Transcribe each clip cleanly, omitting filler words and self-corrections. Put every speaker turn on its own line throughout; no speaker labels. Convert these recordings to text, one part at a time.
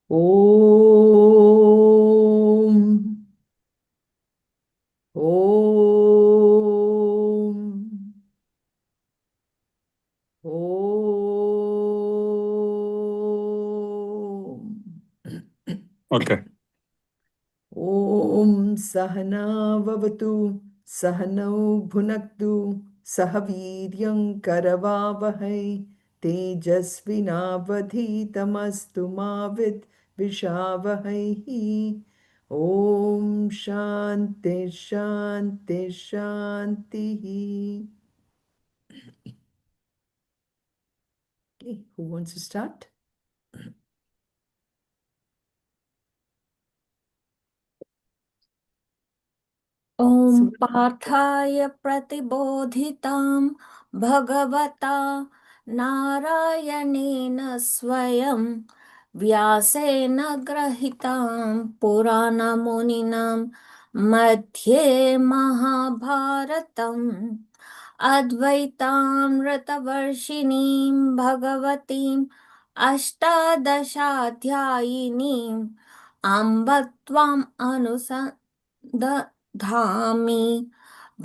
Om. Om. Om.
Okay.
Om Sahana Vavatu Sahanau Bhunaktu Sahaviryam Karavavahai Tejasvinavadhitamastu Mavid Vishavahai. Om Shanti Shanti Shanti. Okay, who wants to start?
ॐ पार्थाय प्रतिबोधितां भगवता नारायणेन स्वयं व्यासेन ग्रहीतां पुराणमुनिना मध्ये महाभारतम् अद्वैतामृतवर्षिणीं भगवतीम् अष्टादशाध्यायिनीम् अम्ब त्वाम् अनुसन्दधामि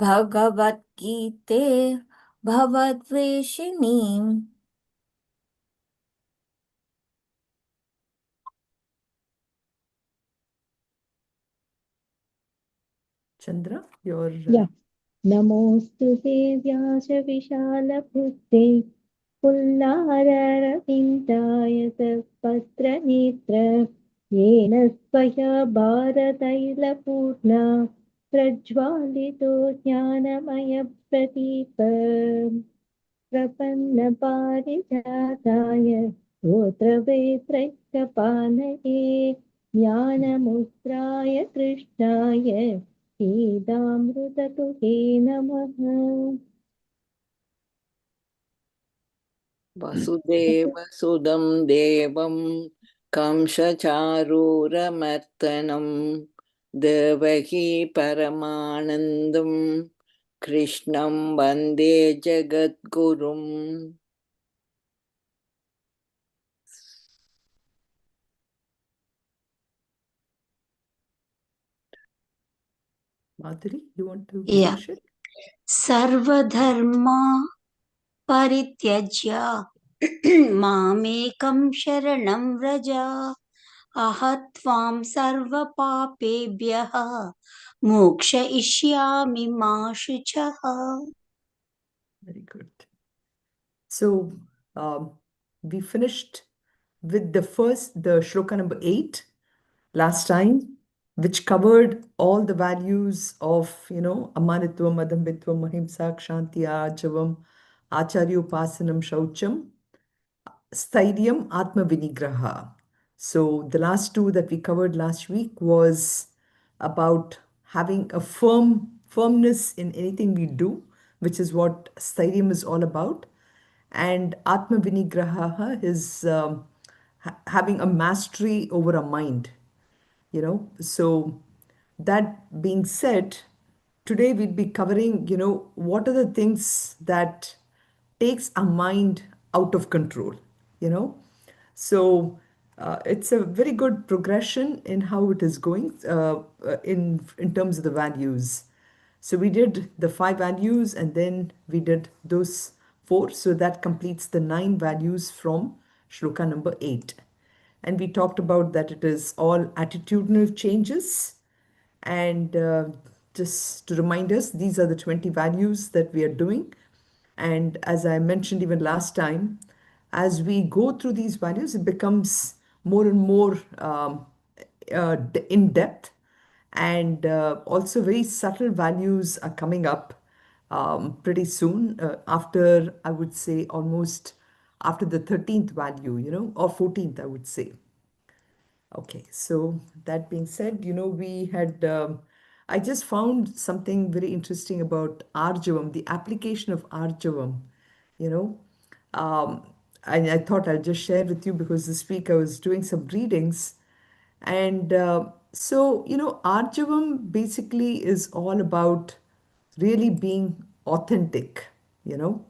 भगवद्गीते भवद्वेषिणीम्.
Chandra, your...
Yeah. Namostu te vyasa vishala buddhe पुल्लाररविन्दाय पत्र नेत्र येन स्वया भारतैलपूर्णा प्रज्वालितो ज्ञानमय प्रदीप प्रपन्नपारिजाताय स्तोत्रवेत्रैकपाणये ज्ञानमुद्राय कृष्णाय वेदामृततुहे नमः.
वसुदेवसुदं देवं कंसचारूरमर्दनं देवकी परमानन्दं कृष्णं वन्दे जगद्गुरुम्.
Madhuri, you want to finish it?
सर्वधर्मा परित्यज्य मामेकं शरणं व्रज अहत्वां सर्वपापेभ्यः मोक्षयिष्यामि मा शुचः.
Very good. So we finished with the shloka number 8 last time, which covered all the values of, Amanitvam, Adambitvam, Ahimsa, Kshanti, Achavam, Acharyopasanam, Shaucham, Stairyam, Atma Vinigraha. So the last two that we covered last week was about having a firmness in anything we do, which is what Stairyam is all about. And Atma Vinigraha is having a mastery over a mind, So that being said, today we'll be covering, what are the things that takes our mind out of control, you know. So it's a very good progression in how it is going in terms of the values. So we did the 5 values and then we did those 4. So that completes the 9 values from shloka number 8. And we talked about that it is all attitudinal changes. And just to remind us, these are the 20 values that we are doing. And as I mentioned even last time, as we go through these values, it becomes more and more in depth. And also, very subtle values are coming up pretty soon, after, I would say, almost after the 13th value, or 14th, I would say. Okay, so that being said, we had, I just found something very interesting about Arjavam, the application of Arjavam, you know. Um, I thought I'll just share with you because this week I was doing some readings. And so, Arjavam basically is all about really being authentic, you know.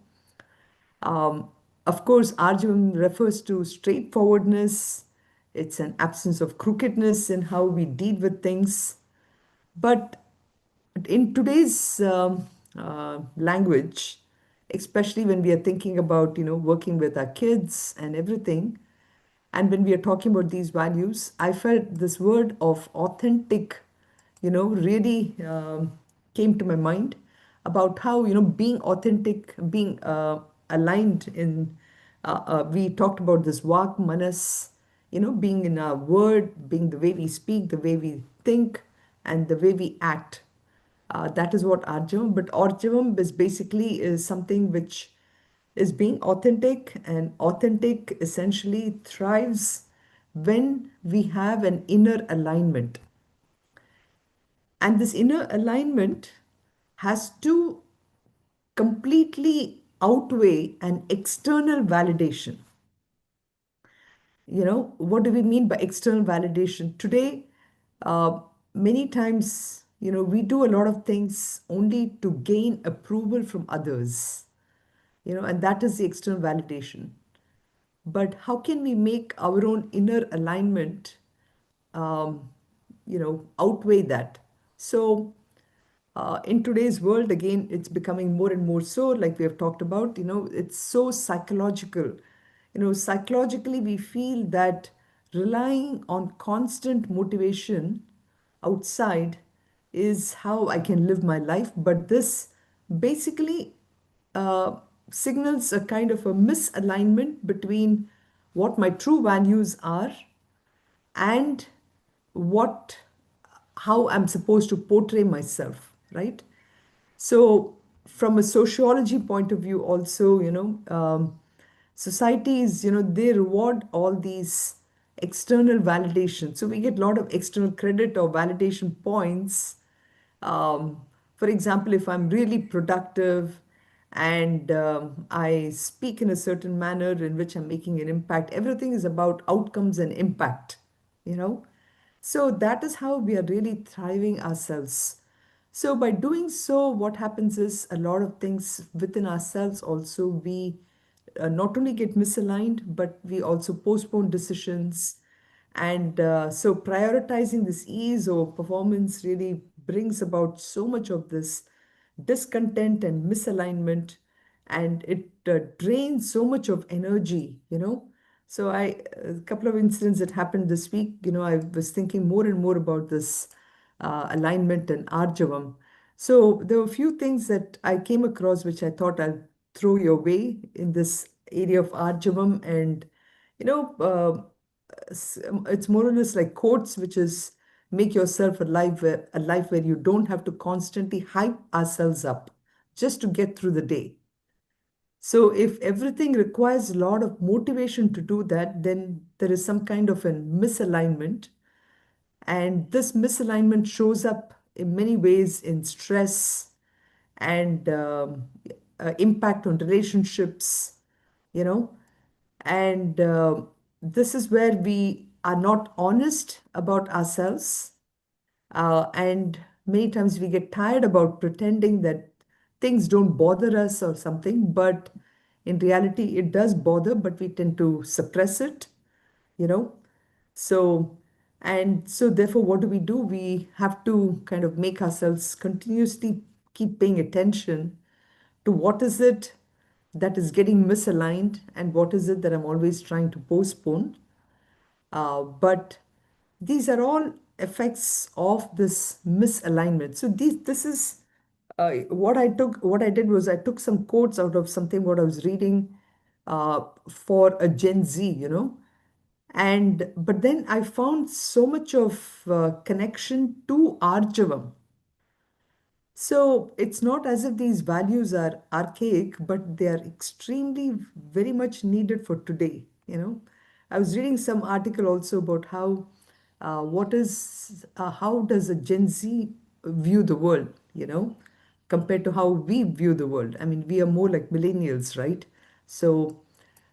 Um, of course, Arjun refers to straightforwardness It's an absence of crookedness in how we deal with things. But in today's language, especially when we are thinking about, working with our kids and everything, and when we are talking about these values, I felt this word of authentic, really came to my mind about how, being authentic, being aligned in, we talked about this vak, manas, being in our word, being the way we speak, the way we think, and the way we act. That is what Arjavam. But Arjavam is basically is something which is being authentic, and authentic essentially thrives when we have an inner alignment. And this inner alignment has to completely outweigh an external validation. What do we mean by external validation? Today, uh, many times, we do a lot of things only to gain approval from others, and that is the external validation. But how can we make our own inner alignment, um, outweigh that? So, in today's world, again, it's becoming more and more so, like we have talked about, it's so psychological. Psychologically, we feel that relying on constant motivation outside is how I can live my life. But this basically uh, signals a kind of a misalignment between what my true values are and what how I'm supposed to portray myself, right? So, from a sociology point of view, also, societies, they reward all these external validation. So we get a lot of external credit or validation points. Um, for example, if I'm really productive and I speak in a certain manner in which I'm making an impact, everything is about outcomes and impact, you know. So that is how we are really thriving ourselves. So by doing so, what happens is a lot of things within ourselves also we not only get misaligned, but we also postpone decisions. And so prioritizing this ease or performance really brings about so much of this discontent and misalignment, and it drains so much of energy. So a couple of incidents that happened this week, I was thinking more and more about this alignment and arjavam. So there were a few things that I came across which I thought I'll throw your way in this area of arjavam. And you know, it's more or less like quotes, which is make yourself a life where you don't have to constantly hype ourselves up just to get through the day. So if everything requires a lot of motivation to do that, then there is some kind of a misalignment. And this misalignment shows up in many ways in stress and impact on relationships, you know. And this is where we are not honest about ourselves. And many times we get tired about pretending that things don't bother us or something, but in reality, it does bother, but we tend to suppress it, you know. So, and so therefore, what do? We have to kind of make ourselves continuously keep paying attention to what is it that is getting misaligned and what is it that I'm always trying to postpone. But these are all effects of this misalignment. So this is what I took. What I did was I took some quotes out of something what I was reading for a Gen Z, and but then I found so much of connection to Arjavam. So it's not as if these values are archaic, but they are extremely very much needed for today. I was reading some article also about how does a Gen Z view the world, compared to how we view the world. I mean, we are more like millennials, right? So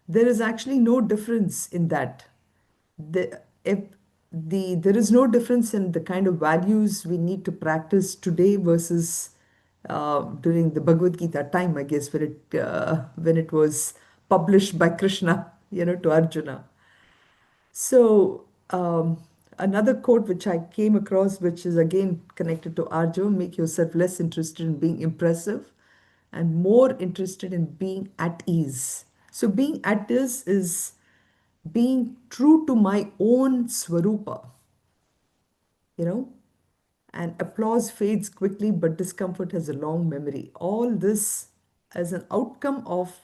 there is actually no difference in that. If there is no difference in the kind of values we need to practice today versus during the Bhagavad Gita time, I guess, when it was published by Krishna, to Arjuna. So um, another quote which I came across, which is again connected to Arjun: make yourself less interested in being impressive and more interested in being at ease. So, being at ease is being true to my own swarupa, you know, and applause fades quickly, but discomfort has a long memory. All this as an outcome of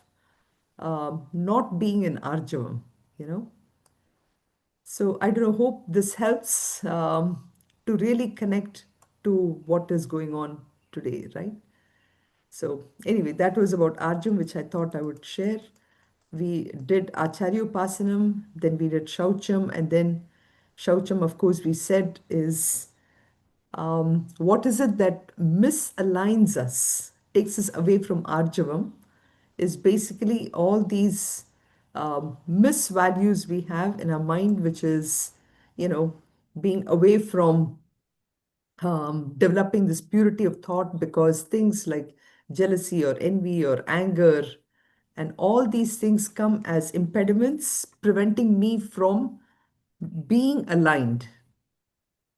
not being in Arjavam, you know. So I don't know, hope this helps to really connect to what is going on today, right? So anyway, that was about Arjun, which I thought I would share. We did Acharyopasanam, then we did Shaucham, and then Shaucham, of course, we said is what is it that misaligns us, takes us away from Arjavam, is basically all these misvalues we have in our mind, which is, you know, being away from developing this purity of thought, because things like jealousy or envy or anger and all these things come as impediments preventing me from being aligned,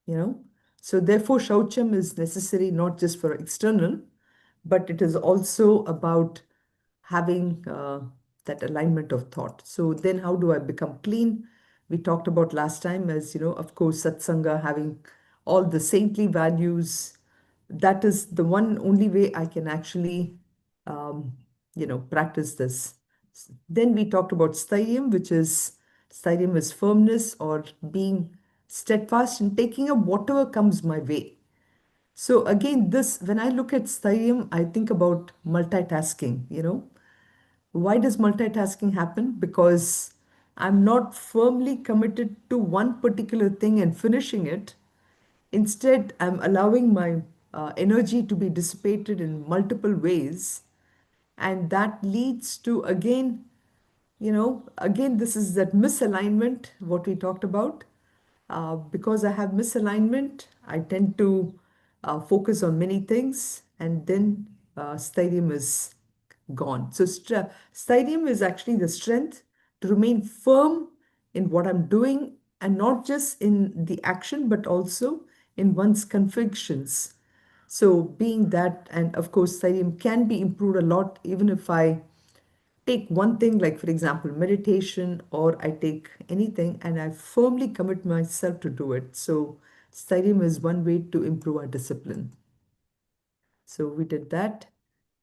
you know. So therefore, Shaucham is necessary not just for external, but it is also about having that alignment of thought. So then how do I become clean? We talked about last time, as you know, of course, satsanga, having all the saintly values. That is the one only way I can actually, um, practice this. Then we talked about stadium is firmness or being steadfast in taking up whatever comes my way. So again, this, when I look at stadium, I think about multitasking, you know. Why does multitasking happen? Because I'm not firmly committed to one particular thing and finishing it. Instead, I'm allowing my energy to be dissipated in multiple ways. And that leads to, again, again, this is that misalignment, what we talked about. Because I have misalignment, I tend to focus on many things, and then stadium is gone. So, stadium is actually the strength to remain firm in what I'm doing, and not just in the action, but also in one's convictions. So, being that, and of course, stadium can be improved a lot, even if I take one thing, like for example meditation, or I take anything and I firmly commit myself to do it. So stadium is one way to improve our discipline. So we did that.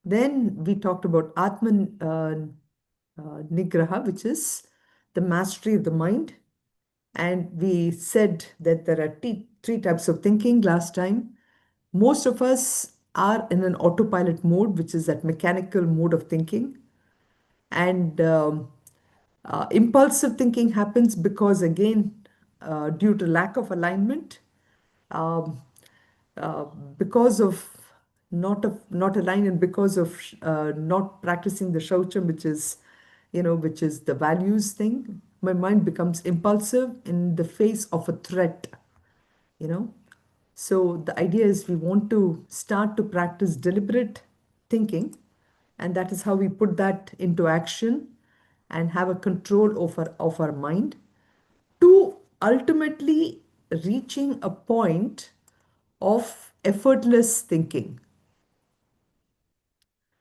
Then we talked about atman nigraha, which is the mastery of the mind. And we said that there are three types of thinking last time. Most of us are in an autopilot mode, which is that mechanical mode of thinking. And impulsive thinking happens because, again, due to lack of alignment, um, uh, because of not aligned, and because of not practicing the shaucham, which is the values thing, my mind becomes impulsive in the face of a threat, you know. So the idea is we want to start to practice deliberate thinking, and that is how we put that into action and have a control of our mind, to ultimately reaching a point of effortless thinking.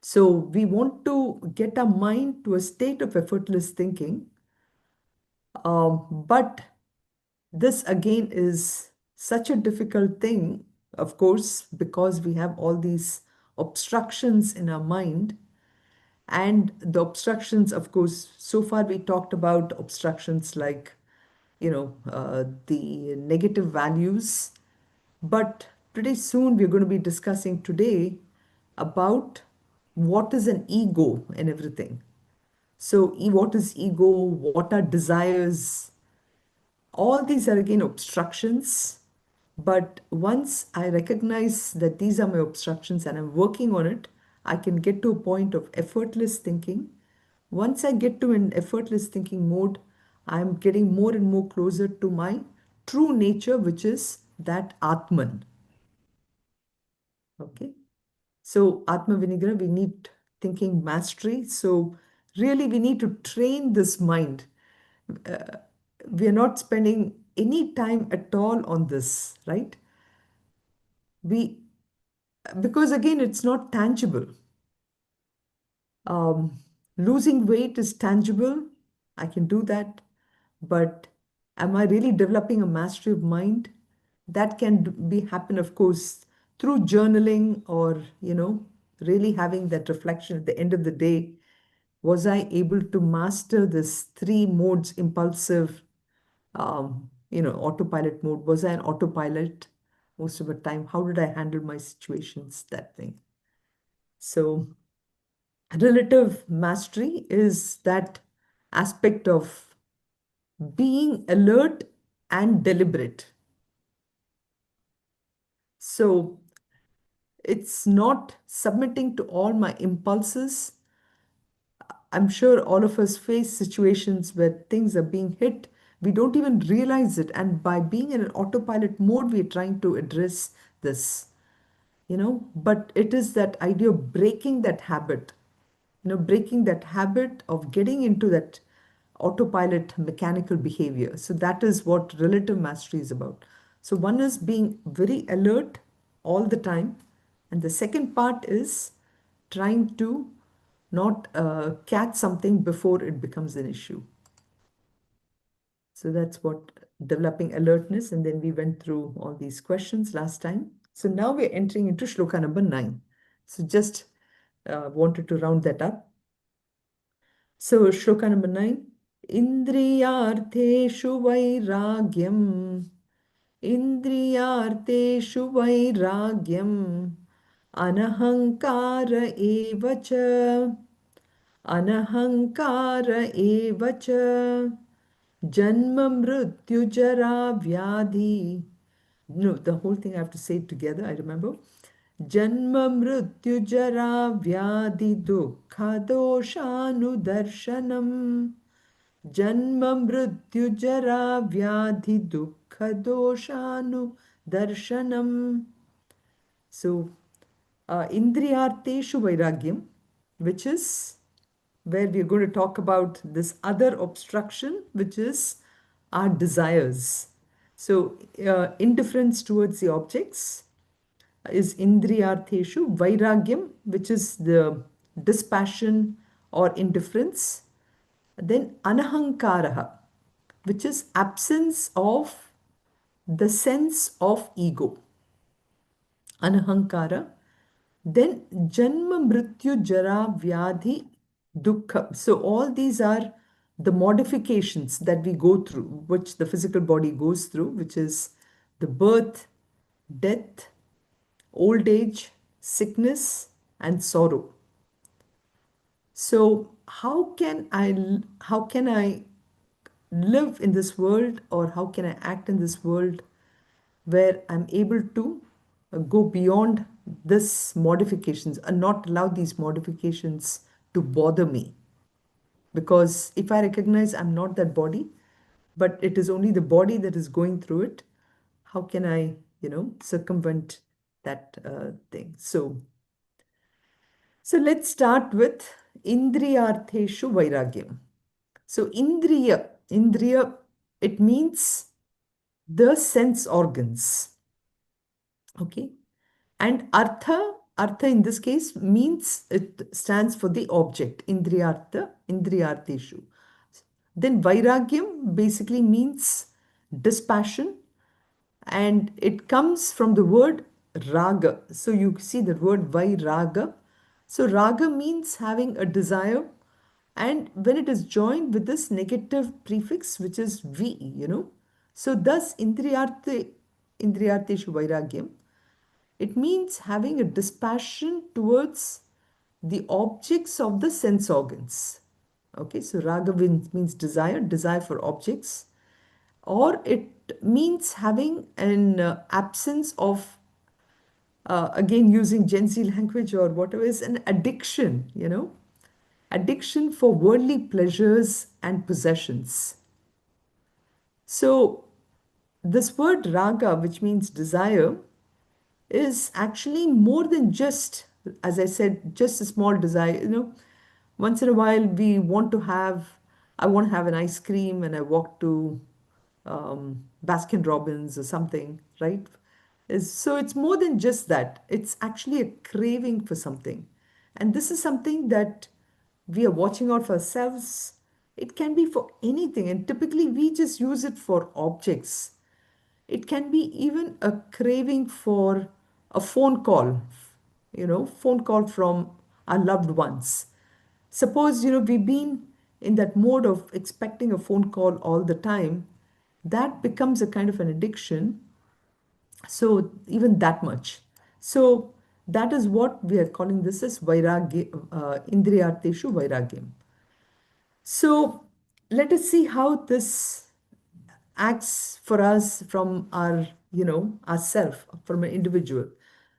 So we want to get our mind to a state of effortless thinking, but this again is such a difficult thing, of course, because we have all these obstructions in our mind. And the obstructions, of course, so far we talked about obstructions like, the negative values. But pretty soon we're going to be discussing today about what is an ego and everything. So, what is ego? What are desires? All these are again obstructions. But once I recognize that these are my obstructions and I'm working on it, I can get to a point of effortless thinking. Once I get to an effortless thinking mode, I'm getting more and more closer to my true nature, which is that Atman. Okay. So, Atma Vinigra, we need thinking mastery. So, really, we need to train this mind. We are not spending any time at all on this, right? We, because again, it's not tangible. Um, Losing weight is tangible. I can do that. But am I really developing a mastery of mind? That can be happen, of course, through journaling or, really having that reflection at the end of the day. Was I able to master this three modes, impulsive, autopilot mode? Was I an autopilot most of the time? How did I handle my situations? That thing. So relative mastery is that aspect of being alert and deliberate. So it's not submitting to all my impulses. I'm sure all of us face situations where things are being hit. We don't even realize it. And by being in an autopilot mode, we're trying to address this, But it is that idea of breaking that habit, breaking that habit of getting into that autopilot mechanical behavior. So that is what relative mastery is about. So one is being very alert all the time. And the second part is trying to not catch something before it becomes an issue. So that's what developing alertness. And then we went through all these questions last time. So now we're entering into shloka number 9. So just wanted to round that up. So shloka number 9. Indriyartheshu vairagyam. Indriyartheshu vairagyam. Anahankara evacha. Anahankara evacha. Janma mrityu jara vyadhi. No, the whole thing I have to say it together, I remember. Janma mrityu jara vyadhi dukkha doshanu darshanam. Janma mrityu jara vyadhi dukkha doshanu darshanam. So, Indriyarteshu vairagyam, which is where we're going to talk about this other obstruction, which is our desires. So, indifference towards the objects is indriyartheshu, vairagyam, which is the dispassion or indifference. Then anahankaraha, which is absence of the sense of ego. Anahankara. Then Janma Mrityu Jara Vyadhi Dukkha. So all these are the modifications that we go through, which the physical body goes through, which is the birth, death, old age, sickness, and sorrow. So how can I live in this world, or how can I act in this world where I'm able to go beyond this modifications and not allow these modifications to bother me? Because if I recognize I'm not that body, but it is only the body that is going through it, how can I, circumvent that thing? So let's start with Indriyartheshu Vairagyam. So Indriya, it means the sense organs. Okay. And artha in this case means, it stands for the object, indriyartheshu. Then vairagyam basically means dispassion, and it comes from the word raga. So you see the word vairaga. So raga means having a desire, and when it is joined with this negative prefix, which is vi, So thus indriyartheshu vairagyam, it means having a dispassion towards the objects of the sense organs. Okay, so raga means desire for objects, or it means having an absence of, again using Gen Z language or whatever, is an addiction, addiction for worldly pleasures and possessions. So this word raga, which means desire, is actually more than just, as I said, just a small desire. Once in a while we want to have, I want to have an ice cream, and I walk to Baskin Robbins or something, right? So it's more than just that. It's actually a craving for something. And this is something that we are watching out for ourselves. It can be for anything, and typically we just use it for objects. It can be even a craving for a phone call, phone call from our loved ones. Suppose, we've been in that mode of expecting a phone call all the time. That becomes a kind of an addiction. So, even that much. So, that is what we are calling this as vairagya, indriyarteshu vairagyam. So, let us see how this acts for us from our, ourself, from an individual.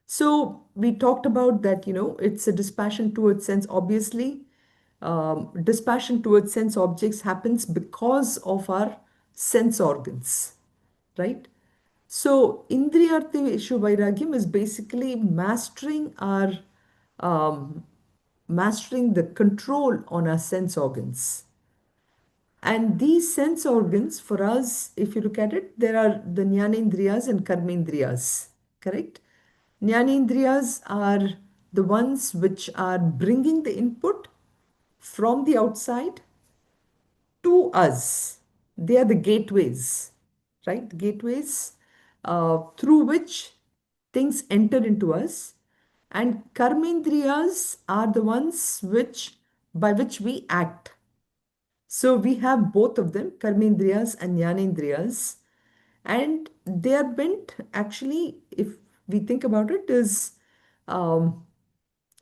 So we talked about that, it's a dispassion towards sense. Obviously, dispassion towards sense objects happens because of our sense organs, right? So Indriyarteshu Vairagyam is basically um, mastering the control on our sense organs. And these sense organs, for us, if you look at it, there are the Jnanendriyas and Karmendriyas, correct? Jnanendriyas are the ones which are bringing the input from the outside to us. They are the gateways, right? Gateways through which things enter into us. And Karmendriyas are the ones by which we act. So we have both of them, karmendriyas and jnanendriyas, and they are meant actually, if we think about it, is um,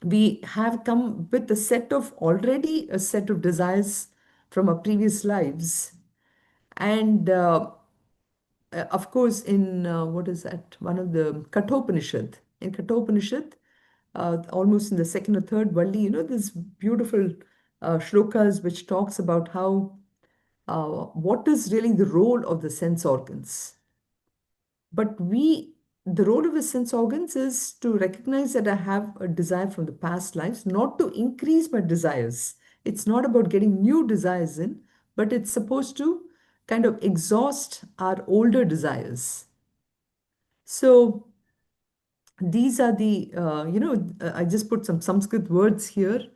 we have come with a set of desires from our previous lives, and of course, in what is that? One of the Kathopanishad. In Kathopanishad, almost in the second or third Valli, this beautiful shlokas which talks about how what is really the role of the sense organs. But the role of the sense organs is to recognize that I have a desire from the past lives, not to increase my desires. It's not about getting new desires in, but it's supposed to kind of exhaust our older desires. So these are I just put some Sanskrit words here.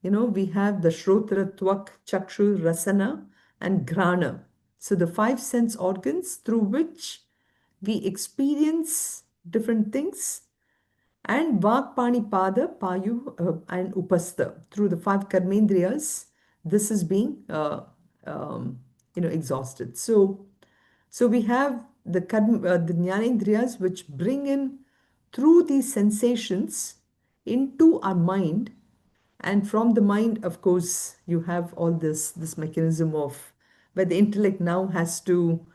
We have the Shrotra, Twak, Chakshu, Rasana, and Grana. So the five sense organs through which we experience different things, and Vak, Pani, Pada, Payu, and Upastha. Through the five Karmendriyas, this is being exhausted. So we have the Jnanendriyas which bring in through these sensations into our mind, and from the mind, of course, you have all this mechanism of where the intellect now has to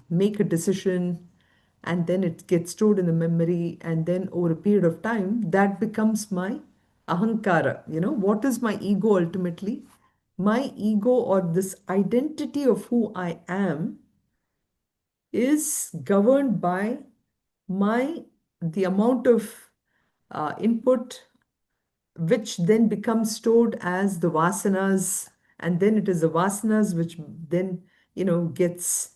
make a decision, and then it gets stored in the memory, and then over a period of time, that becomes my ahankara. What is my ego ultimately? My ego, or this identity of who I am, is governed by the amount of input which then becomes stored as the vasanas, and then it is the vasanas which then gets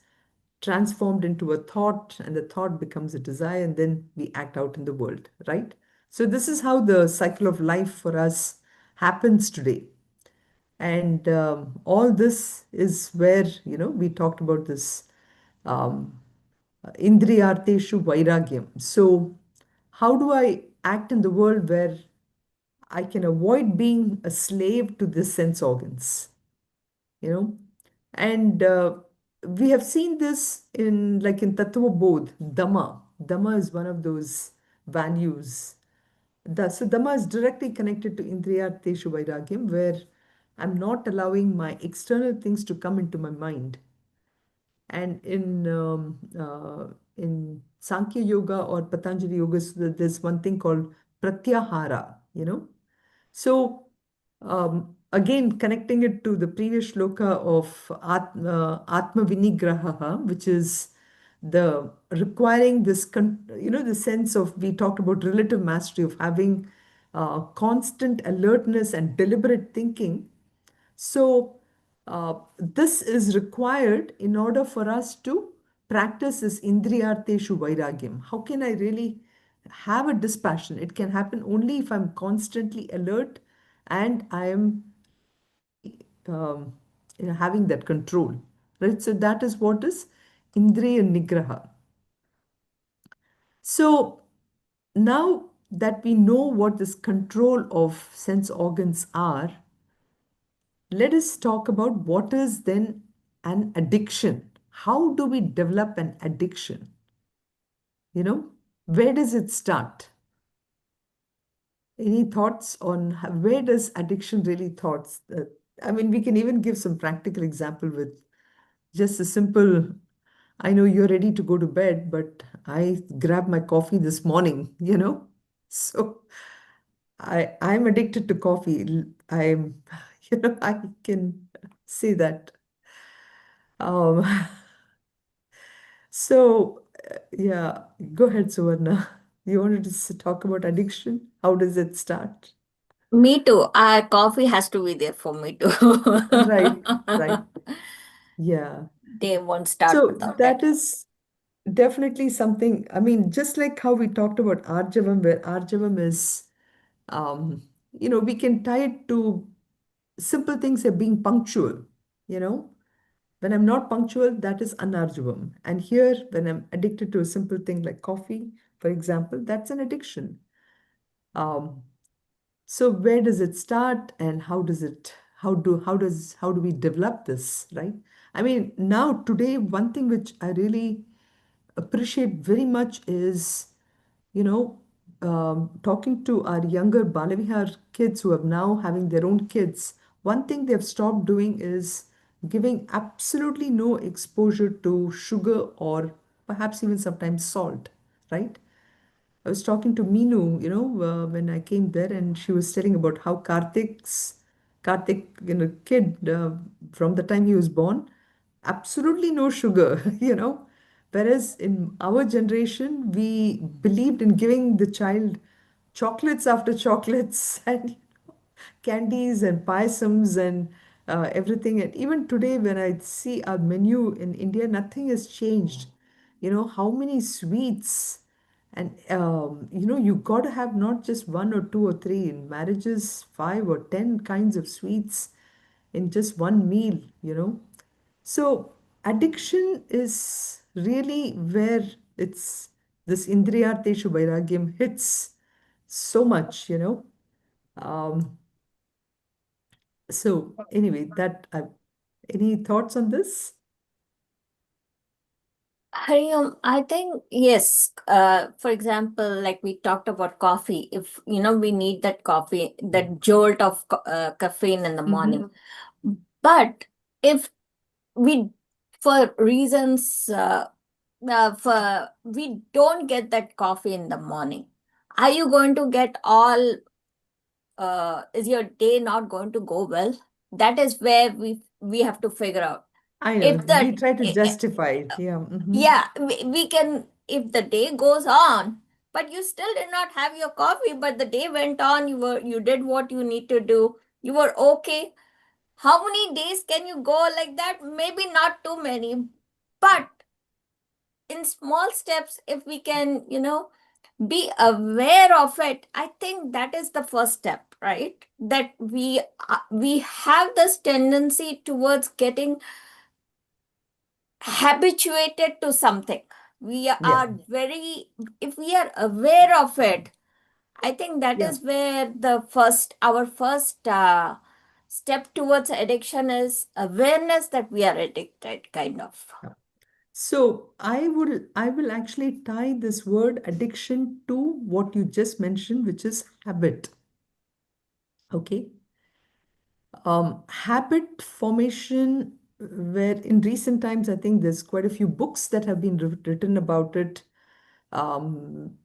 transformed into a thought, and the thought becomes a desire, and then we act out in the world, right? So this is how the cycle of life for us happens today. And all this is where we talked about this um, indriyarteshu vairagyam. So how do I act in the world where I can avoid being a slave to the sense organs, you know? And we have seen this in Tattva Bodh, Dhamma. Dhamma is one of those values. So Dhamma is directly connected to Indriyarteshu Vairagyam, where I'm not allowing my external things to come into my mind. And in Sankhya Yoga or Patanjali Yoga, there's one thing called Pratyahara, So again, connecting it to the previous shloka of Atma Vinigraha, which is the requiring the sense of, we talked about relative mastery of having constant alertness and deliberate thinking. So this is required in order for us to practice this indriyarteshu vairagyam. How can I really have a dispassion? It can happen only if I'm constantly alert and I am having that control, right? So that is what is indriya nigraha. So now that we know what this control of sense organs are, let us talk about what is then an addiction. How do we develop an addiction? Where does it start? Any thoughts on where does addiction really thoughts? I mean, we can even give some practical example with just a simple, I know you're ready to go to bed, but I grabbed my coffee this morning. So I'm addicted to coffee. I'm, I can say that. Um, yeah, go ahead, Suvarna. You wanted to talk about addiction? How does it start?
Me too. Coffee has to be there for me too.
Right, right. Yeah.
Day won't start
So
without it.
that is definitely something, I mean, just like how we talked about Arjavam, where Arjavam is, we can tie it to simple things like being punctual, you know. When I'm not punctual, that is anarjavam. And here, when I'm addicted to a simple thing like coffee, for example, that's an addiction. Um, so where does it start and how do we develop this, right? I mean, now today, one thing which I really appreciate very much is, you know, talking to our younger Balavihar kids who are now having their own kids. One thing they've stopped doing is giving absolutely no exposure to sugar or perhaps even sometimes salt, right? I was talking to Meenu, when I came there, and she was telling about how Karthik, kid, from the time he was born, absolutely no sugar. Whereas in our generation, we believed in giving the child chocolates after chocolates and candies and payasams and everything. And even today, when I see our menu in India, nothing has changed. How many sweets, and you got to have not just one or two or three in marriages, 5 or 10 kinds of sweets in just one meal. So addiction is really where it's this Indriyarteshu Vairagyam hits so much. Um, so anyway, any thoughts on this?
Hariom, I think yes. For example, like we talked about coffee, if we need that coffee, that jolt of caffeine in the morning. But if we, for reasons, for we don't get that coffee in the morning, are you going to get all? Is your day not going to go well? That is where we have to figure out
I know,
if
we
the
try to justify it. Yeah.
yeah, we can, if the day goes on, but you still did not have your coffee, but the day went on, you did what you need to do, you were okay. How many days can you go like that? Maybe not too many, but in small steps, if we can, be aware of it, I think that is the first step, right? That we have this tendency towards getting habituated to something. We
Yeah.
are very, if we are aware of it, I think that
Yeah.
is where our first step towards addiction is awareness that we are addicted, kind of.
Yeah. So I will actually tie this word addiction to what you just mentioned, which is habit. Okay. Habit formation, where in recent times, I think there's quite a few books that have been written about it. Um,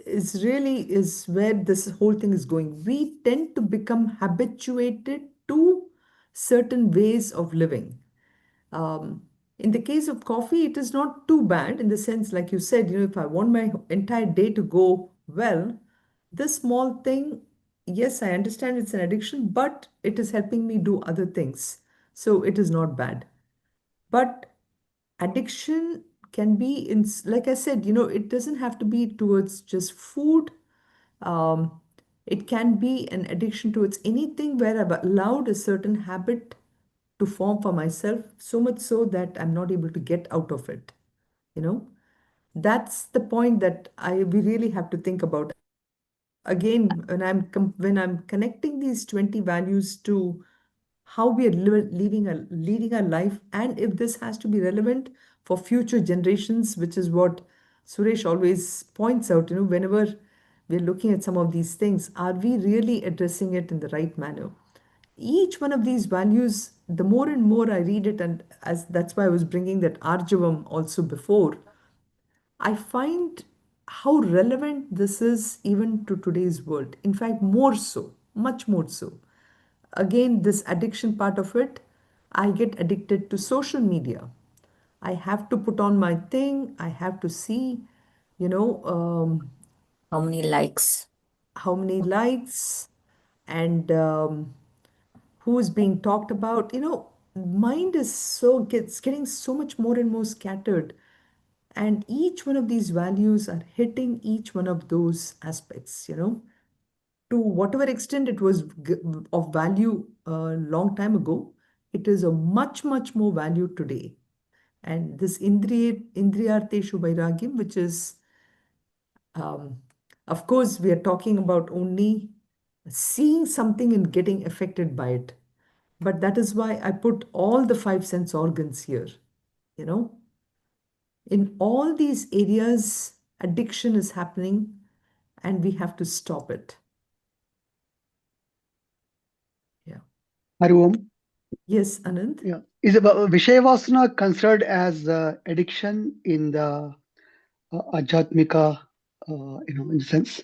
is where this whole thing is going. We tend to become habituated to certain ways of living. Um, in the case of coffee, it is not too bad in the sense, like you said, if I want my entire day to go well, this small thing, yes, I understand it's an addiction, but it is helping me do other things. So it is not bad. But addiction can be in, like I said, it doesn't have to be towards just food. Um, it can be an addiction towards anything where I've allowed a certain habit to form for myself, so much so that I'm not able to get out of it. You know, that's the point that we really have to think about. Again, when I'm connecting these 20 values to how we are leading our life, and if this has to be relevant for future generations, which is what Suresh always points out, whenever we're looking at some of these things, are we really addressing it in the right manner? Each one of these values, the more and more I read it, and as that's why I was bringing that Arjavam also before, I find how relevant this is even to today's world. In fact, more so, much more so. Again, this addiction part of it, I get addicted to social media. I have to put on my thing, I have to see, you know,
How many likes?
how many likes and who's being talked about. Mind is gets getting so much more and more scattered. And each one of these values are hitting each one of those aspects, to whatever extent it was of value a long time ago, it is of much, much more value today. And this Indriyarteshu Vairagyam, which is, um, of course, we are talking about only seeing something and getting affected by it. But that is why I put all the five sense organs here. You know, in all these areas, addiction is happening and we have to stop it. Yeah.
Hari Om.
Yes, Anand?
Yeah. Is Vishayavasana considered as addiction in the Ajatmika, in the sense?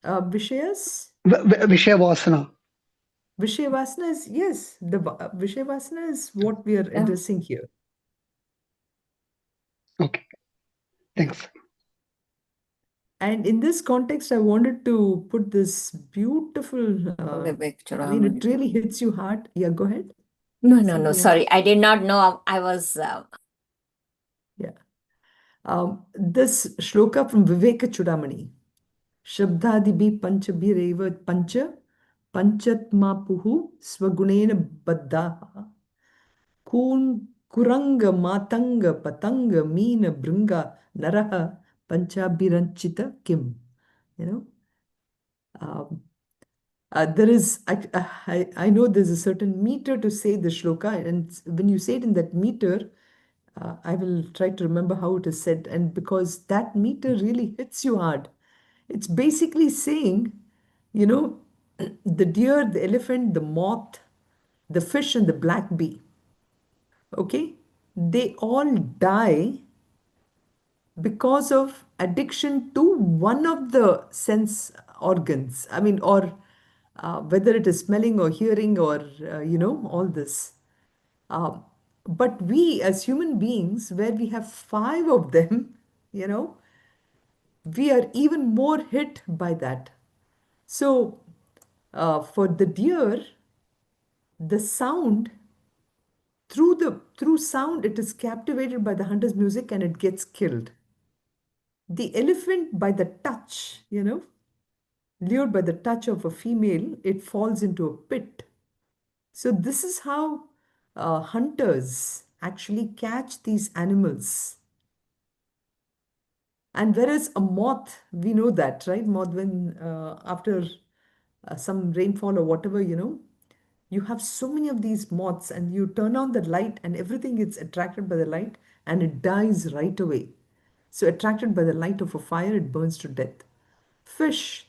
Vishayas?
Vishayavasana.
Vishayavasana is, yes, the Vishayavasana is what we are
Yeah.
addressing here.
Okay. Thanks.
And in this context, I wanted to put this beautiful,
Vivek
I mean, it
Chudamani.
really hits you hard. Yeah, go ahead.
No,
Something
sorry. I did not know. I was.
Yeah. This shloka from Viveka Chudamani. Shabdadibi panchabhireva pancha panchatmapuhu swagunena baddha kuranga matanga patanga meena bringa naraha panchabhiranchita kim. You know, um, there is, I know there's a certain meter to say the shloka, and when you say it in that meter, I will try to remember how it is said. And because that meter really hits you hard, it's basically saying, you know, the deer, the elephant, the moth, the fish, and the black bee, okay, they all die because of addiction to one of the sense organs. I mean, or whether it is smelling or hearing or, all this. Um, but we as human beings, where we have five of them, you know, we are even more hit by that. So, for the deer, the sound, through sound, it is captivated by the hunter's music and it gets killed. The elephant, by the touch, lured by the touch of a female, it falls into a pit. So this is how hunters actually catch these animals. And whereas a moth, we know that, right? Moth, when after some rainfall or whatever, you have so many of these moths and you turn on the light and everything gets attracted by the light and it dies right away. So attracted by the light of a fire, it burns to death. Fish,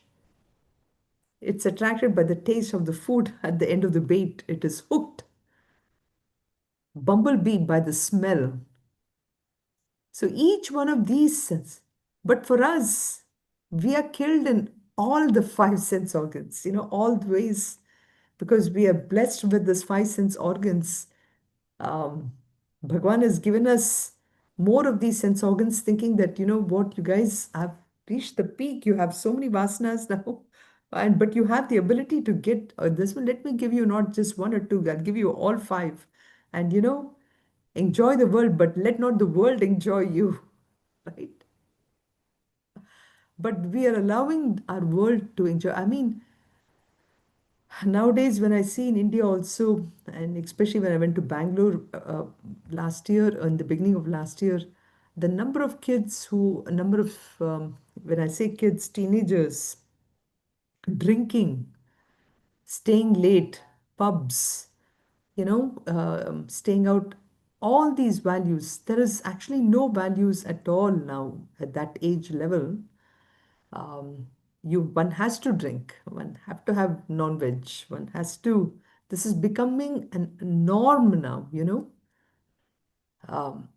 it's attracted by the taste of the food at the end of the bait. It is hooked. Bumblebee by the smell. So each one of these sense. But for us, we are killed in all the five sense organs, all the ways, because we are blessed with this five sense organs. Bhagwan has given us more of these sense organs, thinking that, what, you guys have reached the peak. You have so many vasanas now. but you have the ability to get this one. Let me give you not just one or two, I'll give you all five. And enjoy the world, but let not the world enjoy you, right? But we are allowing our world to enjoy. I mean, nowadays, when I see in India also, and especially when I went to Bangalore last year, in the beginning of last year, the number of kids when I say kids, teenagers, drinking, staying late, pubs, staying out, all these values, there is actually no values at all now at that age level. um, one has to drink, one have to have non-veg, one has to, this is becoming a norm now, um,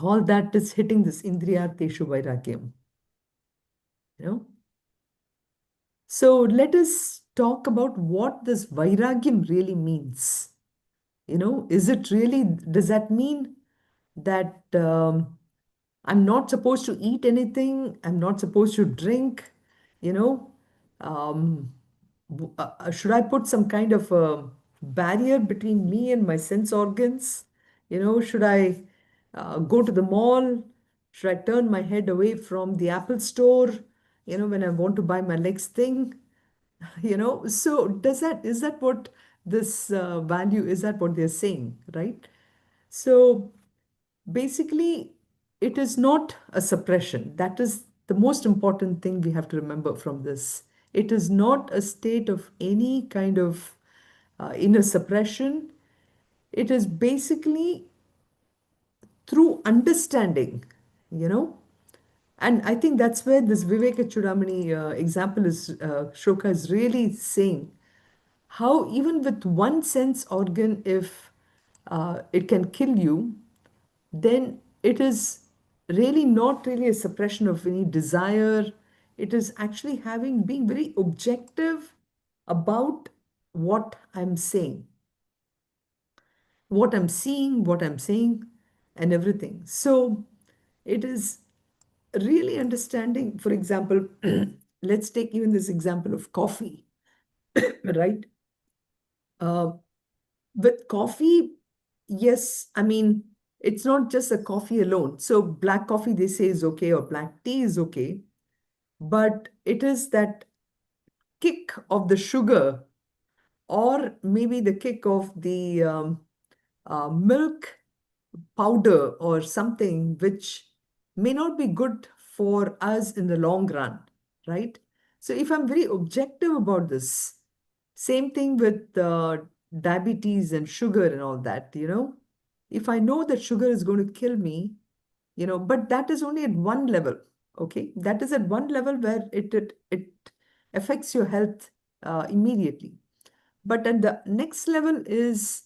all that is hitting this indriyarteshu vairagyam, you know. So let us talk about what this vairagyam really means. Is it really, does that mean that I'm not supposed to eat anything, I'm not supposed to drink, you know? Um, should I put some kind of a barrier between me and my sense organs? Should I go to the mall? Should I turn my head away from the Apple store, when I want to buy my next thing? So is that what this value, is that what they're saying, right? So basically, it is not a suppression. That is the most important thing we have to remember from this. It is not a state of any kind of inner suppression. It is basically through understanding, you know. And I think that's where this Viveka Chudamani example Shloka is really saying how even with one sense organ, if it can kill you, then it is really not really a suppression of any desire. It is actually being very objective about what I'm saying, what I'm seeing, what I'm saying, and everything. So it is really understanding, for example, let's take even this example of coffee, right? Uh, with coffee, yes, I mean, it's not just a coffee alone. So black coffee, they say, is okay, or black tea is okay. But it is that kick of the sugar, or maybe the kick of the milk powder or something, which may not be good for us in the long run, right? So if I'm very objective about this, same thing with diabetes and sugar and all that, if I know that sugar is going to kill me, but that is only at one level, okay? That is at one level where it affects your health immediately. But at the next level is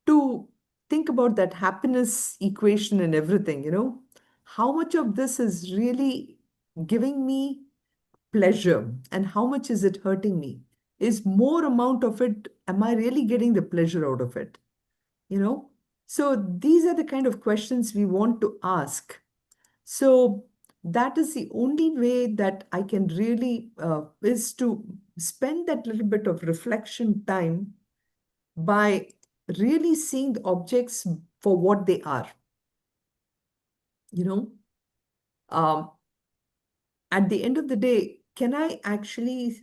to think about that happiness equation and everything, how much of this is really giving me pleasure and how much is it hurting me? Is more amount of it, am I really getting the pleasure out of it? So these are the kind of questions we want to ask. So that is the only way that I can really is to spend that little bit of reflection time by really seeing the objects for what they are. Um, at the end of the day, can I actually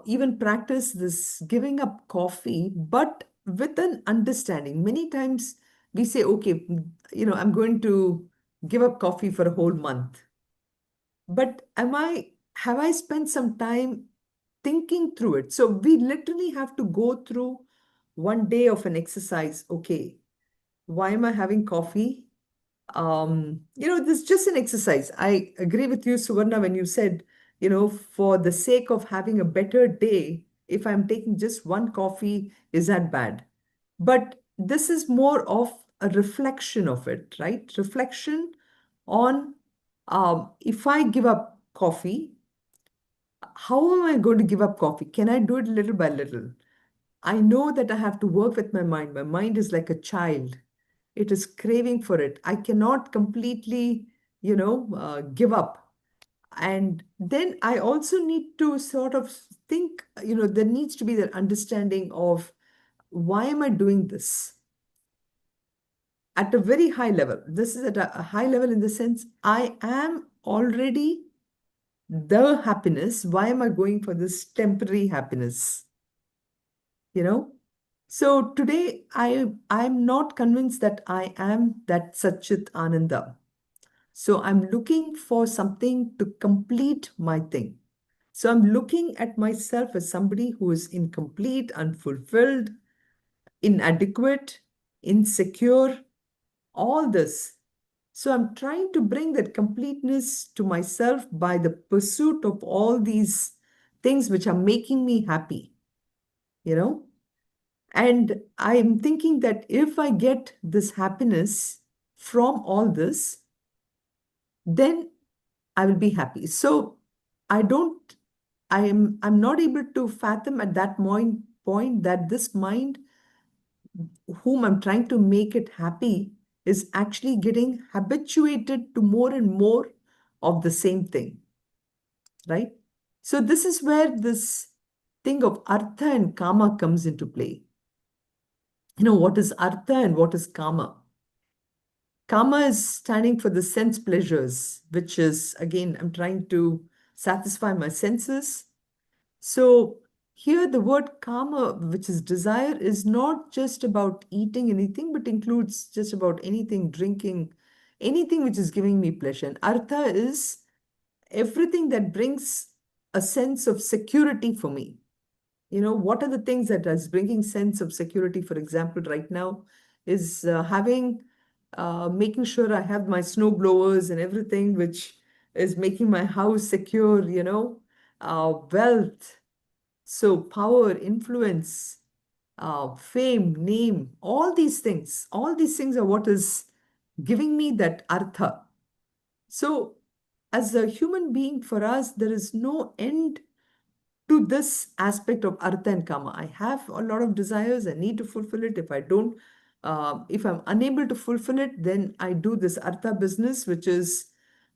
even practice this giving up coffee, but with an understanding? Many times we say, okay, I'm going to give up coffee for a whole month. But have I spent some time thinking through it? So we literally have to go through one day of an exercise. Okay, why am I having coffee? This is just an exercise. I agree with you, Suvarna, when you said, for the sake of having a better day, if I'm taking just one coffee, is that bad? But this is more of a reflection of it, right? Reflection on if I give up coffee, how am I going to give up coffee? Can I do it little by little? I know that I have to work with my mind. My mind is like a child. It is craving for it. I cannot completely, give up. And then I also need to sort of think, there needs to be that understanding of why am I doing this? At a very high level. This is at a high level in the sense I am already the happiness. Why am I going for this temporary happiness? So today I'm not convinced that I am that Satchit Ananda. So I'm looking for something to complete my thing. So I'm looking at myself as somebody who is incomplete, unfulfilled, inadequate, insecure, all this. So I'm trying to bring that completeness to myself by the pursuit of all these things which are making me happy, And I'm thinking that if I get this happiness from all this, then I will be happy. So I'm not able to fathom at that point that this mind, whom I'm trying to make it happy, is actually getting habituated to more and more of the same thing, right? So this is where this thing of artha and kama comes into play. What is artha and what is kama? Kama is standing for the sense pleasures, which is, again, I'm trying to satisfy my senses. So here the word kama, which is desire, is not just about eating anything, but includes just about anything, drinking, anything which is giving me pleasure. And artha is everything that brings a sense of security for me. What are the things that is bringing sense of security, for example, right now, is making sure I have my snow blowers and everything, which is making my house secure, wealth, so power, influence, fame, name, all these things are what is giving me that artha. So as a human being, for us, there is no end to this aspect of artha and kama. I have a lot of desires. I need to fulfill it. If I'm unable to fulfill it, then I do this artha business, which is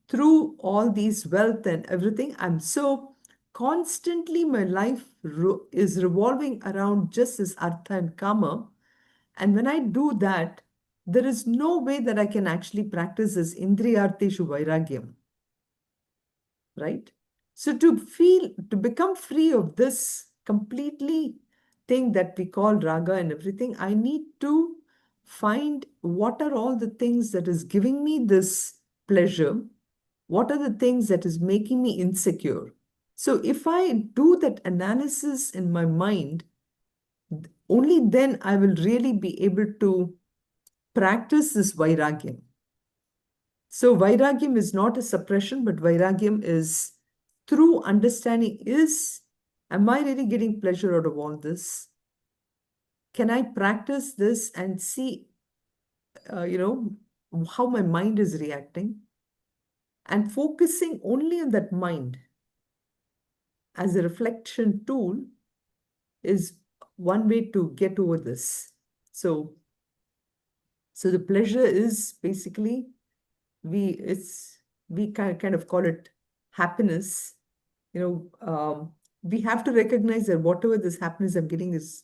through all these wealth and everything. I'm so constantly, my life is revolving around just this artha and kama. And when I do that, there is no way that I can actually practice this indriyarteshu vairagyam, right? So to become free of this completely thing that we call raga and everything, I need to find what are all the things that is giving me this pleasure. What are the things that is making me insecure? So if I do that analysis in my mind, only then I will really be able to practice this vairagyam. So vairagyam is not a suppression, but vairagyam is through understanding am I really getting pleasure out of all this? Can I practice this and see, how my mind is reacting? And focusing only on that mind as a reflection tool is one way to get over this. So the pleasure is basically, we kind of call it happiness. We have to recognize that whatever this happiness I'm getting is,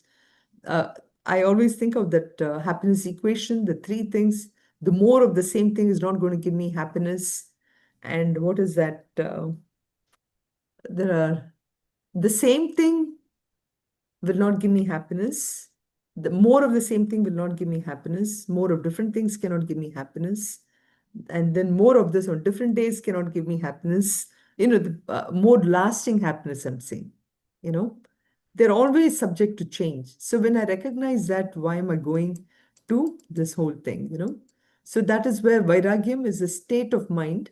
I always think of that happiness equation, the three things. The more of the same thing is not going to give me happiness. And what is that? There are the same thing will not give me happiness. The more of the same thing will not give me happiness. More of different things cannot give me happiness. And then more of this on different days cannot give me happiness. The more lasting happiness, I'm saying, they're always subject to change. So when I recognize that, why am I going to this whole thing, So that is where vairagyam is a state of mind,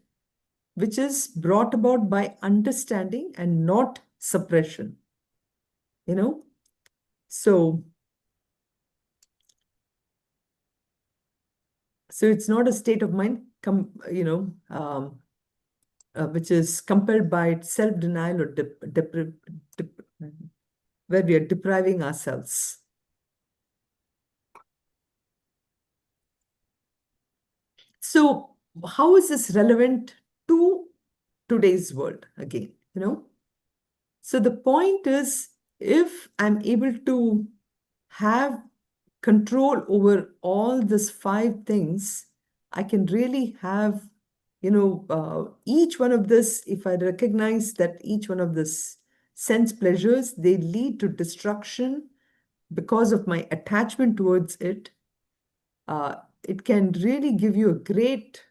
which is brought about by understanding and not suppression, So it's not a state of mind, which is compelled by self-denial or where we are depriving ourselves. So how is this relevant to today's world again, So the point is, if I'm able to have control over all these 5 things, I can really have, each one of this, if I recognize that each one of this sense pleasures, they lead to destruction because of my attachment towards it, it can really give you a great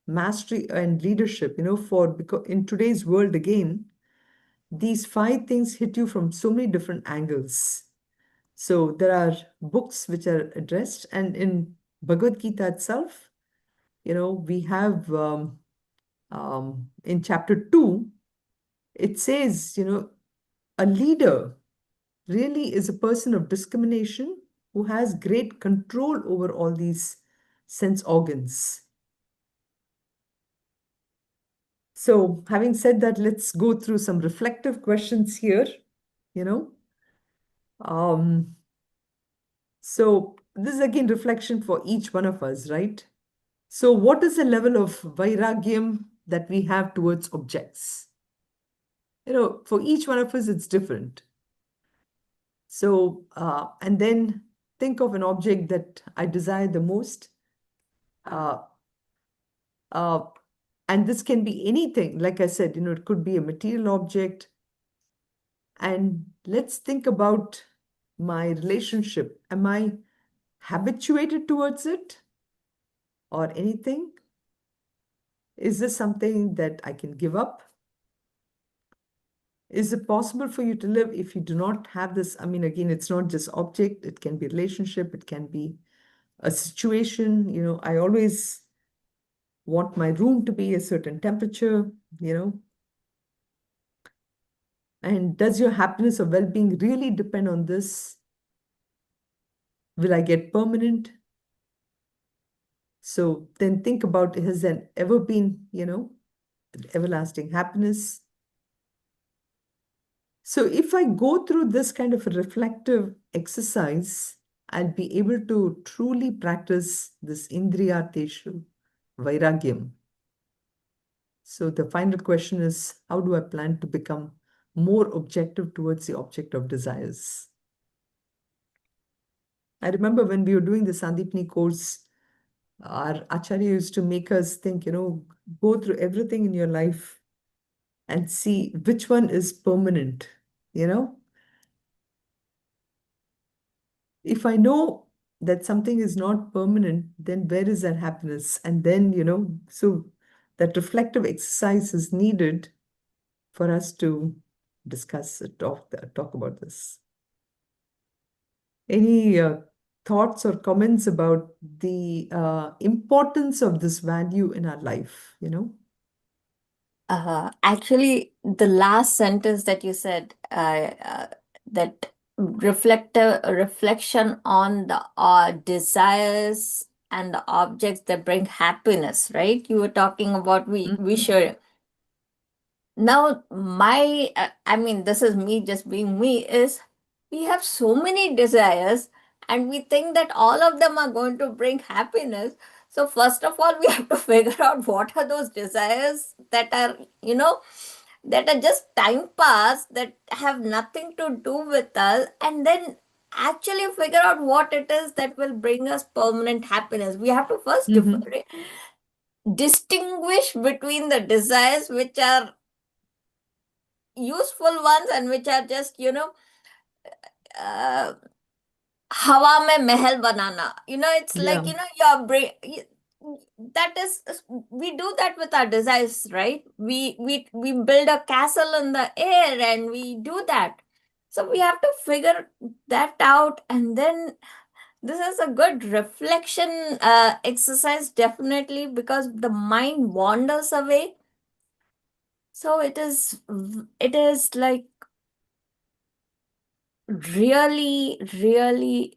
mastery and leadership, because in today's world again, these 5 things hit you from so many different angles. So there are books which are addressed, and in Bhagavad Gita itself, we have in chapter 2, it says, a leader really is a person of discrimination who has great control over all these sense organs. So having said that, let's go through some reflective questions here, you know. So this is again reflection for each one of us, right? So what is the level of vairagyam that we have towards objects? For each one of us, it's different. So, and then think of an object that I desire the most. And this can be anything. Like I said, it could be a material object. And let's think about my relationship. Am I habituated towards it or anything? Is this something that I can give up? Is it possible for you to live if you do not have this? I mean, again, it's not just object. It can be relationship. It can be a situation. I always want my room to be a certain temperature, And does your happiness or well-being really depend on this? Will I get permanent? So then think about, has there ever been, everlasting happiness? So if I go through this kind of a reflective exercise, I'll be able to truly practice this indriyateshu vairagyam. So the final question is, how do I plan to become more objective towards the object of desires? I remember when we were doing the Sandipni course, our Acharya used to make us think, go through everything in your life and see which one is permanent, If I know that something is not permanent, then where is that happiness? And then, so that reflective exercise is needed for us to discuss, talk about this. Any thoughts or comments about the importance of this value in our life,
Actually, the last sentence that you said, that reflection on the desires and the objects that bring happiness, right? You were talking about we should. Now, I mean, this is me just being me, is we have so many desires and we think that all of them are going to bring happiness. So, first of all, we have to figure out what are those desires that are, that are just time pass, that have nothing to do with us, and then actually figure out what it is that will bring us permanent happiness. We have to first distinguish between the desires which are useful ones and which are just hawa mein mahal banana, it's like your brain, that is, we do that with our desires, right? We build a castle in the air and we do that. So we have to figure that out, and then this is a good reflection exercise, definitely, because the mind wanders away. So it is like really, really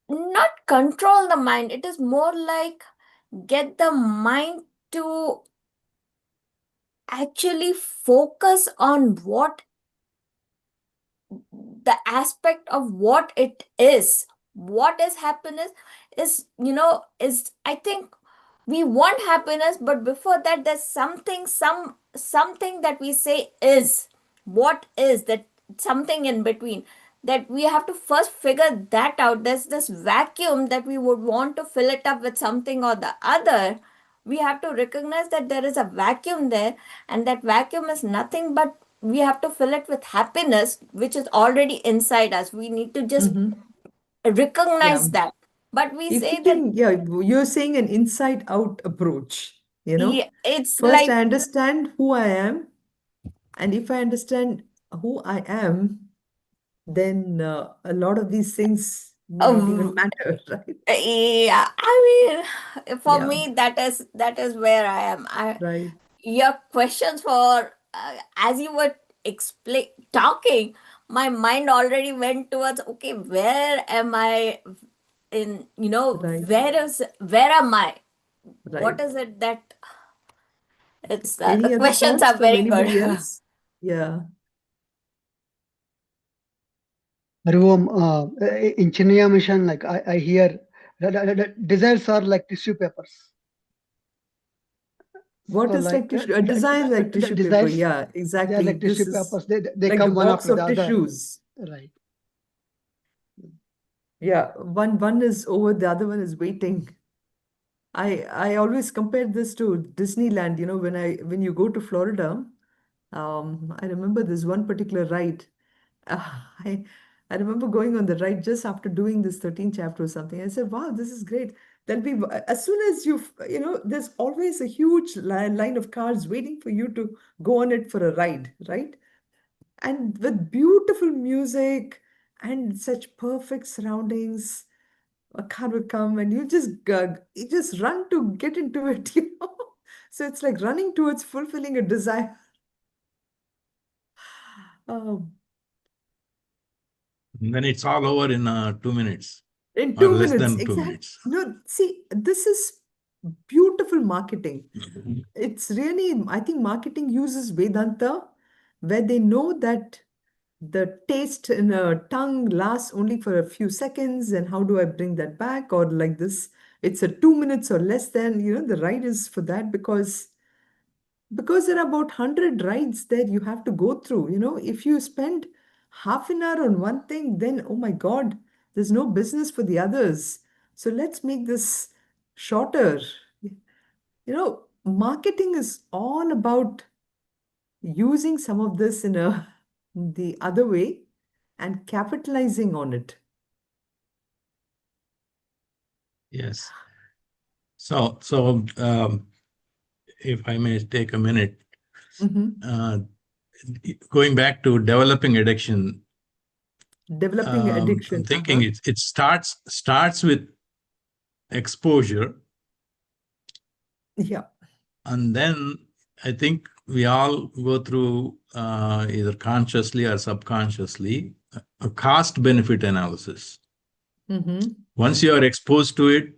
not control the mind. It is more like get the mind to actually focus on what the aspect of what it is. What is happiness is, is, I think we want happiness, but before that, there's something that we say is. What is that? Something in between that we have to first figure that out. There's this vacuum that we would want to fill it up with something or the other. We have to recognize that there is a vacuum there, and that vacuum is nothing but we have to fill it with happiness, which is already inside us. We need to just
Yeah.
recognize that. But we
If
say
you
that
can, yeah, you're saying an inside out approach,
it's
First,
like
I understand who I am. And if I understand who I am, then a lot of these things may not even
uh,
matter, right?
yeah, I mean, for
Yeah,
me, that is where I am.
right,
Your questions for as you were explain talking, my mind already went towards, okay, where am I in?
right,
Where am I? What
right.
is it that
Okay.
it's the
Any other
questions
thoughts
are
from
very good.
anybody else? Yeah.
Hariom, in Chinnaya mission, like I hear that desires are like tissue papers.
What
So
is like
like
tissue? A design like tissue paper.
desires,
Yeah,
they are
exactly.
like
This
tissue
is
papers. They
like the
come one
box
after the
of
other.
tissues.
Right.
Yeah, one is over, the other one is waiting. I always compare this to Disneyland, when you go to Florida, I remember this one particular ride. I I remember going on the ride just after doing this 13th chapter or something. I said, wow, this is great. There'll be, as soon as there's always a huge line of cars waiting for you to go on it for a ride, right? And with beautiful music and such perfect surroundings, a car would come and you just run to get into it, So it's like running towards fulfilling a desire. Um,
And then it's all over in 2 minutes
in
or
two
less
minutes,
than two
exactly.
minutes.
No, see, this is beautiful marketing. It's really, I think marketing uses Vedanta, where they know that the taste in a tongue lasts only for a few seconds, and how do I bring that back? Or like this, it's a 2 minutes or less than, the ride is for that, because there are about 100 rides that you have to go through. If you spend half an hour on one thing, then oh my God, there's no business for the others. So let's make this shorter. Marketing is all about using some of this in the other way and capitalizing on it.
Yes. So if I may take a minute, going back to developing addiction,
Developing addiction.
I'm thinking it starts with exposure,
Yeah.
and then I think we all go through either consciously or subconsciously a cost benefit analysis. Once you are exposed to it,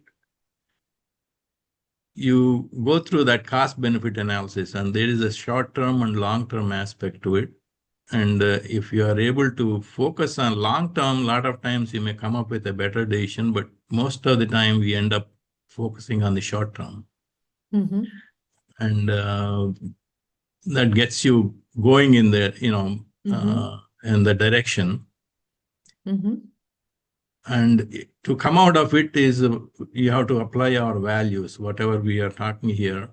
you go through that cost benefit analysis, and there is a short term and long term aspect to it. And if you are able to focus on long term, a lot of times you may come up with a better decision, but most of the time we end up focusing on the short term. And that gets you going in the, in the direction. And to come out of it is you have to apply our values, whatever we are talking here.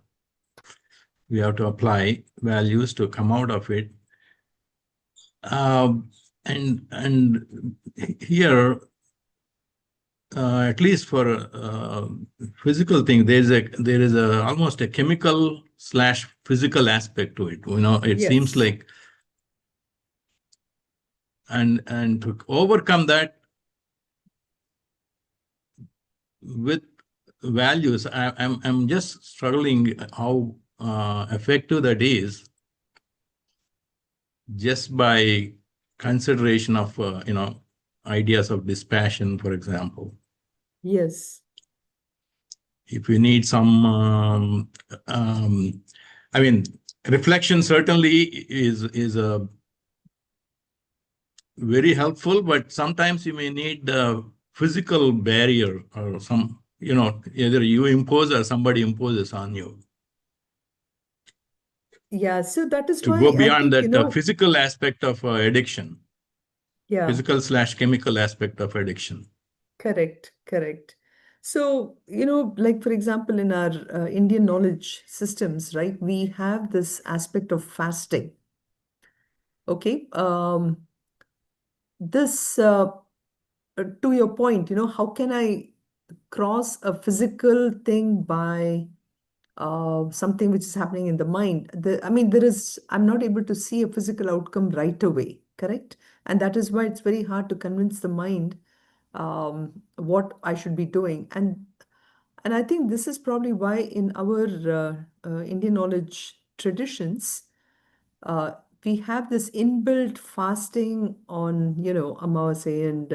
We have to apply values to come out of it. And here, at least for physical thing, there is a almost a chemical / physical aspect to it. It seems
Yes.
like, and to overcome that with values, I'm just struggling how effective that is, just by consideration of ideas of dispassion, for example.
Yes.
If you need some, I mean, reflection certainly is a very helpful, but sometimes you may need a physical barrier or some either you impose or somebody imposes on you.
Yeah, so that is
To
why
go
I
beyond
think,
that physical aspect of addiction,
yeah,
physical/chemical aspect of addiction.
correct, correct. So, like for example, in our Indian knowledge systems, right, we have this aspect of fasting. Okay. This, to your point, how can I cross a physical thing by something which is happening in the mind? I mean, I'm not able to see a physical outcome right away, correct? And that is why it's very hard to convince the mind what I should be doing. And I think this is probably why in our Indian knowledge traditions, uh, we have this inbuilt fasting on, Amavasya and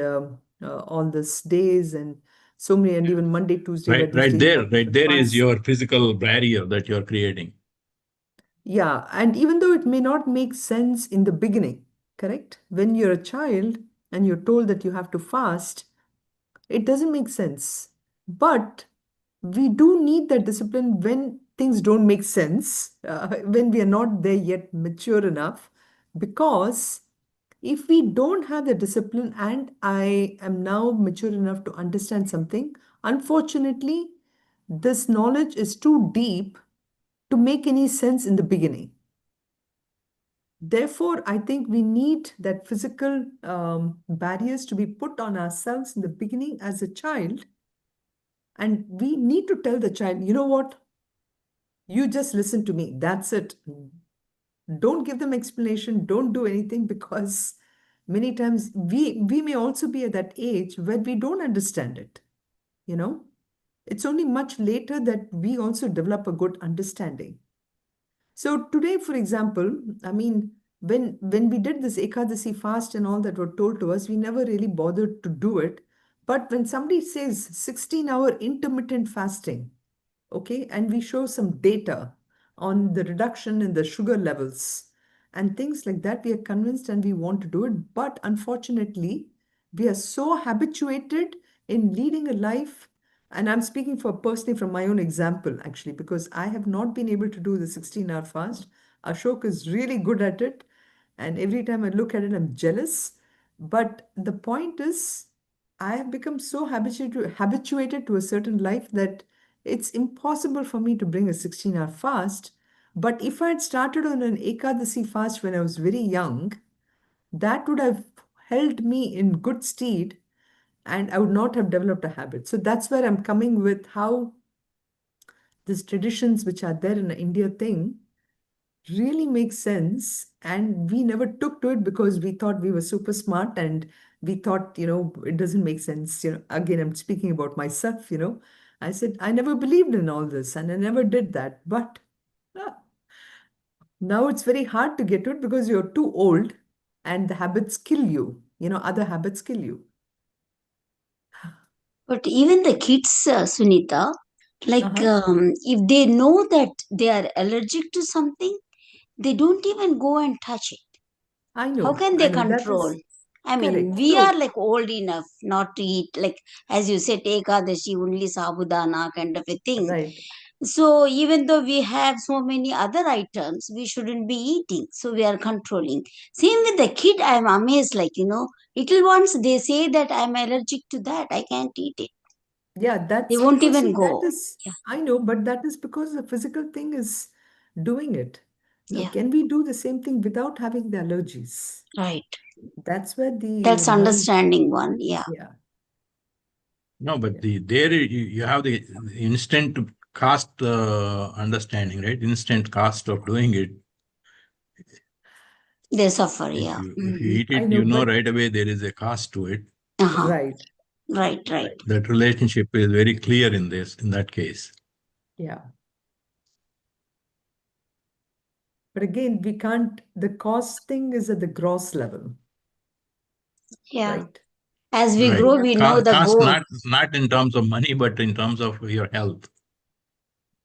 on these days and so many, and even Monday, Tuesday,
Right,
Wednesday, you have
right
different
there is
fasts.
your physical barrier that you're creating.
Yeah, and even though it may not make sense in the beginning, correct? When you're a child and you're told that you have to fast, it doesn't make sense. But we do need that discipline when things don't make sense, when we are not there yet mature enough. Because if we don't have the discipline, and I am now mature enough to understand something, unfortunately, this knowledge is too deep to make any sense in the beginning. Therefore, I think we need that physical barriers to be put on ourselves in the beginning as a child. And we need to tell the child, you know what? You just listen to me. That's it. Don't give them explanation. Don't do anything, because many times we may also be at that age where we don't understand it. You know, it's only much later that we also develop a good understanding. So today, for example, I mean, when we did this Ekadasi fast and all that were told to us, we never really bothered to do it. But when somebody says 16-hour intermittent fasting, okay, and we show some data on the reduction in the sugar levels and things like that, we are convinced and we want to do it. But unfortunately, we are so habituated in leading a life. And I'm speaking for personally from my own example, actually, because I have not been able to do the 16-hour fast. Ashok is really good at it. And every time I look at it, I'm jealous. But the point is, I have become so habituated to a certain life that it's impossible for me to bring a 16-hour fast. But if I had started on an Ekadasi fast when I was very young, that would have held me in good stead and I would not have developed a habit. So that's where I'm coming with how these traditions which are there in the India thing really make sense. And we never took to it because we thought we were super smart and we thought, it doesn't make sense. Again, I'm speaking about myself, I said, I never believed in all this and I never did that. But ah, now it's very hard to get to it because you're too old and the habits kill you. Other habits kill you.
But even the kids, Sunita, like
Uh-huh.
if they know that they are allergic to something, they don't even go and touch it.
I
How
know.
can
I
they
know. That
control?
is
I mean,
correct.
we are
So,
like old enough not to eat, like as you said, Ekadashi, only sabudana kind of a thing.
right.
So even though we have so many other items, we shouldn't be eating. So we are controlling. Same with the kid, I'm amazed, like, little ones, they say that I'm allergic to that. I can't eat it.
Yeah,
They
that's
won't
because,
even
see, that
go.
is,
Yeah,
I know, but that is because the physical thing is doing it. Now,
yeah,
can we do the same thing without having the allergies?
right.
That's where the
That's
mind,
understanding one. Yeah,
yeah,
No, but
yeah,
there you have the instant cost understanding, right? Instant cost of doing it.
they suffer.
If
Yeah.
you eat
I
it,
know,
you know
but
right away there is a cost to it.
Uh-huh.
right,
Right, right.
right,
That relationship is very clear in that case.
yeah. But again, we can't, the cost thing is at the gross level,
Yeah.
right?
As we
Right.
grow, we know the
Cost
goal.
not in terms of money, but in terms of your health.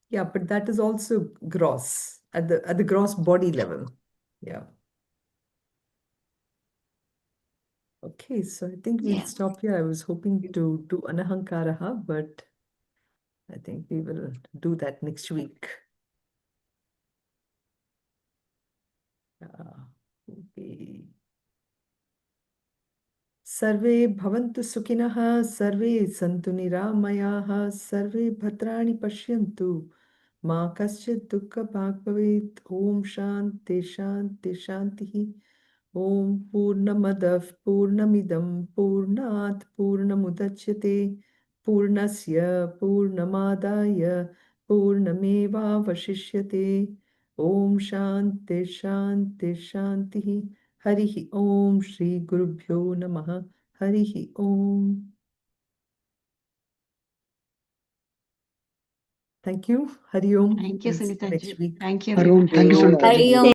Yeah, but that is also gross at the gross body level. Yeah. Okay, so I think we'll
Yeah.
stop here. I was hoping to do Anahankaraha, but I think we will do that next week. Okay. Sarve bhavantu sukhinah, sarve santu niramayaha, sarve bhadrani pashyantu, ma kaschid dukkha bhag bhavet. Om shanti shanti shanti. Om purnamadav purnamidam purnat purnamudachyate purnasya purnamadaya purnameva vashishyate. Om shanti shanti shanti. Harihi Om Shri Gurubhyo Namaha. Harihi Om. Thank you. Hari Om.
Thank you,
We'll see you
Sunitha
next
ji.
week.
Thank you,
Hari Om.
everyone.
Thank you, Sunitha ji.
Hari Om.